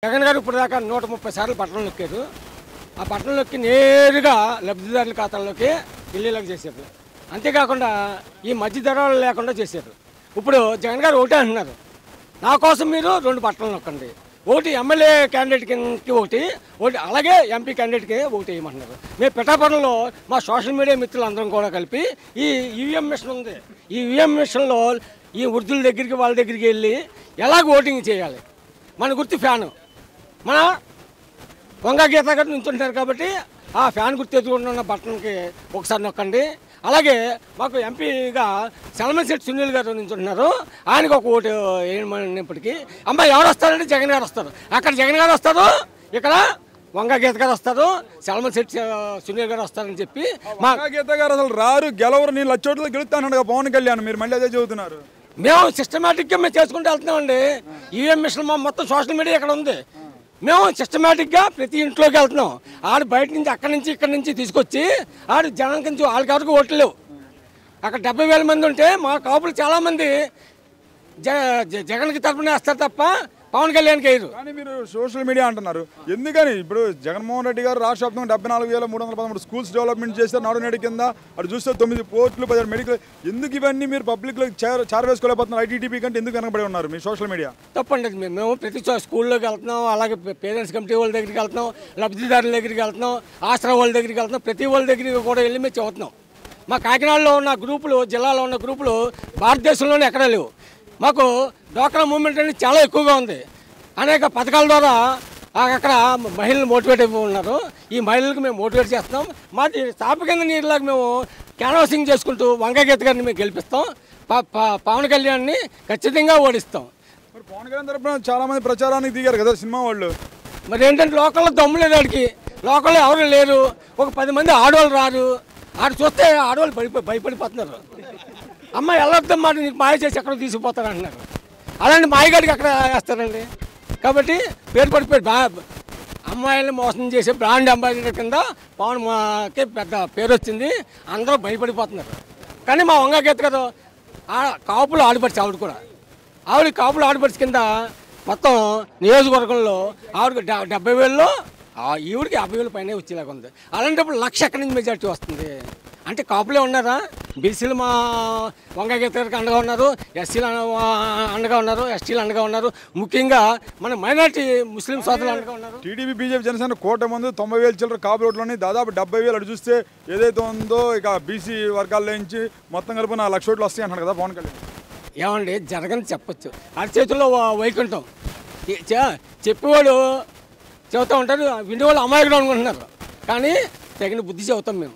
జగన్ గారు ఇప్పుడు దాకా 130 సార్లు బట్టలు నొక్కారు. ఆ బట్టలు నొక్కి నేరుగా లబ్ధిదారుల ఖాతాల్లోకి వెళ్ళేలాగా చేశారు. అంతేకాకుండా ఈ మధ్య ధరలు లేకుండా చేశారు. ఇప్పుడు జగన్ గారు ఒకటే అంటున్నారు, నా కోసం మీరు 2 బట్టలు నొక్కండి, ఒకటి ఎమ్మెల్యే క్యాండిడేట్కి ఒకటి అలాగే ఎంపీ క్యాండిడేట్కి ఒకటి వేయమంటున్నారు. మేము పిఠాపురంలో మా సోషల్ మీడియా మిత్రులందరం కూడా కలిపి ఈ ఈవీఎం మిషన్ ఉంది, ఈ ఈవీఎం మిషన్లో ఈ వృద్ధుల దగ్గరికి వాళ్ళ దగ్గరికి వెళ్ళి ఎలాగ ఓటింగ్ చేయాలి, మన గుర్తు ఫ్యాను, మన వంగ గీత గారు నుంచుంటున్నారు కాబట్టి ఆ ఫ్యాన్ గుర్తు ఎదుర్కొంటున్న బట్టన్కి ఒకసారి నొక్కండి. అలాగే మాకు ఎంపీగా సెల్మన్ సునీల్ గారు నుంచుంటున్నారు, ఆయనకు ఒక ఓటు వేయమన్నప్పటికీ అమ్మాయి ఎవరు వస్తారంటే జగన్ గారు వస్తారు. అక్కడ జగన్ గారు వస్తారు, ఇక్కడ వంగ గీత గారు వస్తారు, సెల్మన్ సునీల్ గారు వస్తారని చెప్పి మా గీత గారు అసలు రారు, గెలవరు, నేను లచ్చోట్ల గెలుస్తాను పవన్ కళ్యాణ్, మీరు మళ్ళీ అదే చెబుతున్నారు. మేము సిస్టమేటిక్గా మేము చేసుకుంటూ వెళ్తున్నామండి. ఈవీఎం మిషన్ మొత్తం సోషల్ మీడియా ఇక్కడ ఉంది. మేము సిస్టమేటిక్గా ప్రతి ఇంట్లోకి వెళ్తున్నాం. ఆడు బయట నుంచి అక్కడి నుంచి ఇక్కడి నుంచి తీసుకొచ్చి ఆడు జనం నుంచి వాళ్ళకి ఎవరికి ఓట్లు లేవు. అక్కడ 70,000 మంది ఉంటే మా కాపులు చాలామంది జగన్కి తరపున వేస్తారు తప్ప పవన్ కళ్యాణ్కి వేయరు. కానీ మీరు సోషల్ మీడియా అంటున్నారు ఎందుకని? ఇప్పుడు జగన్మోహన్ రెడ్డి గారు రాష్ట్ర వ్యాప్తంగా 74,313 స్కూల్స్ డెవలప్మెంట్ చేస్తారు, నాడు నేడు కింద అటు చూస్తే 9 పోర్టులు 17 మెడికల్. ఎందుకు ఇవన్నీ మీరు పబ్లిక్లో చేరవేసుకోలేకపోతున్నారు? ఐటీడీపీ కంటే ఎందుకు వెనకబడి ఉన్నారు మీ సోషల్ మీడియా? తప్పండి. మేము ప్రతి స్కూల్లోకి వెళ్తున్నాం, అలాగే పేరెంట్స్ కమిటీ వాళ్ళ దగ్గరికి వెళ్తున్నాం, లబ్ధిదారుల దగ్గరికి వెళ్తున్నాం, ఆశ్రమ వాళ్ళ దగ్గరికి వెళ్తున్నాం, ప్రతి వాళ్ళ దగ్గరికి కూడా వెళ్ళి మేము చదువుతున్నాం. మా కాకినాడలో ఉన్న గ్రూపులు, జిల్లాలో ఉన్న గ్రూపులు భారతదేశంలోనే ఎక్కడా లేవు. మాకు డ్వాక్రా మూవ్మెంట్ అనేది చాలా ఎక్కువగా ఉంది. అనేక పథకాల ద్వారా అక్కడ మహిళలు మోటివేట్ అయిపోయి ఉన్నారు. ఈ మహిళలకు మేము మోటివేట్ చేస్తున్నాం. మాది తాప కింద నీరులాగా మేము క్యాన్వాసింగ్ చేసుకుంటూ వంగగీత గారిని మేము గెలిపిస్తాం, పవన్ కళ్యాణ్ని ఖచ్చితంగా ఓడిస్తాం. మరి పవన్ కళ్యాణ్ తరపున చాలా మంది ప్రచారానికి దిగారు కదా సినిమా వాళ్ళు. మరి ఏంటంటే లోకల్లో దమ్ము లేదు, ఆడికి లోకల్లో ఎవరు లేరు. ఒక 10 మంది ఆడవాళ్ళు రారు, ఆడు చూస్తే ఆడవాళ్ళు భయపడిపోతున్నారు. అమ్మ వెళ్ళొద్దమ్మా, నీకు మాయ చేసి ఎక్కడ తీసుకుపోతారు అంటున్నారు. అలాంటి మాయగాడికి ఎక్కడ వేస్తారండి? కాబట్టి పేరు పడిపోయి అమ్మాయిల్ని మోసం చేసే బ్రాండ్ అంబాసిడర్ కింద పవన్కి పెద్ద పేరు వచ్చింది, అందరూ భయపడిపోతున్నారు. కానీ మా వంగగీత గారు కాపులు ఆడపడిచి ఆవిడ కూడా కాపులు ఆడపడిచి కింద మొత్తం నియోజకవర్గంలో ఆవిడకి 70,000లో ఈవిడికి 50,000 పైన వచ్చేలాగా ఉంది. అలాంటప్పుడు 1,00,000 ఎక్కడి నుంచి మెజార్టీ వస్తుంది అంటే కాపులే ఉన్నారా? బీసీలు మా వంగగీత గారికి అండగా ఉన్నారు, ఎస్సీలు అండగా ఉన్నారు, ఎస్టీలు అండగా ఉన్నారు, ముఖ్యంగా మన మైనార్టీ ముస్లిం సోదరులు అండగా ఉన్నారు. టీడీపీ బీజేపీ జనసేన కూటమి ముందు 90,000 చిల్లర కాపు ఓట్లని దాదాపు 70,000 అటు చూస్తే ఏదైతే ఉందో ఇక బీసీ వర్గాల్లో నుంచి మొత్తం కలిపి 1,00,000 ఓట్లు వస్తాయి అంటారు కదా పవన్ కళ్యాణ్. ఏమండి జరగని చెప్పచ్చు, అటు చేతుల్లో వైకుంఠం చెప్పేవాడు చెబుతూ ఉంటారు, వినేవాళ్ళు అమాయకుడు అనుకుంటున్నారు. కానీ తగిన బుద్ధి చెబుతాం మేము.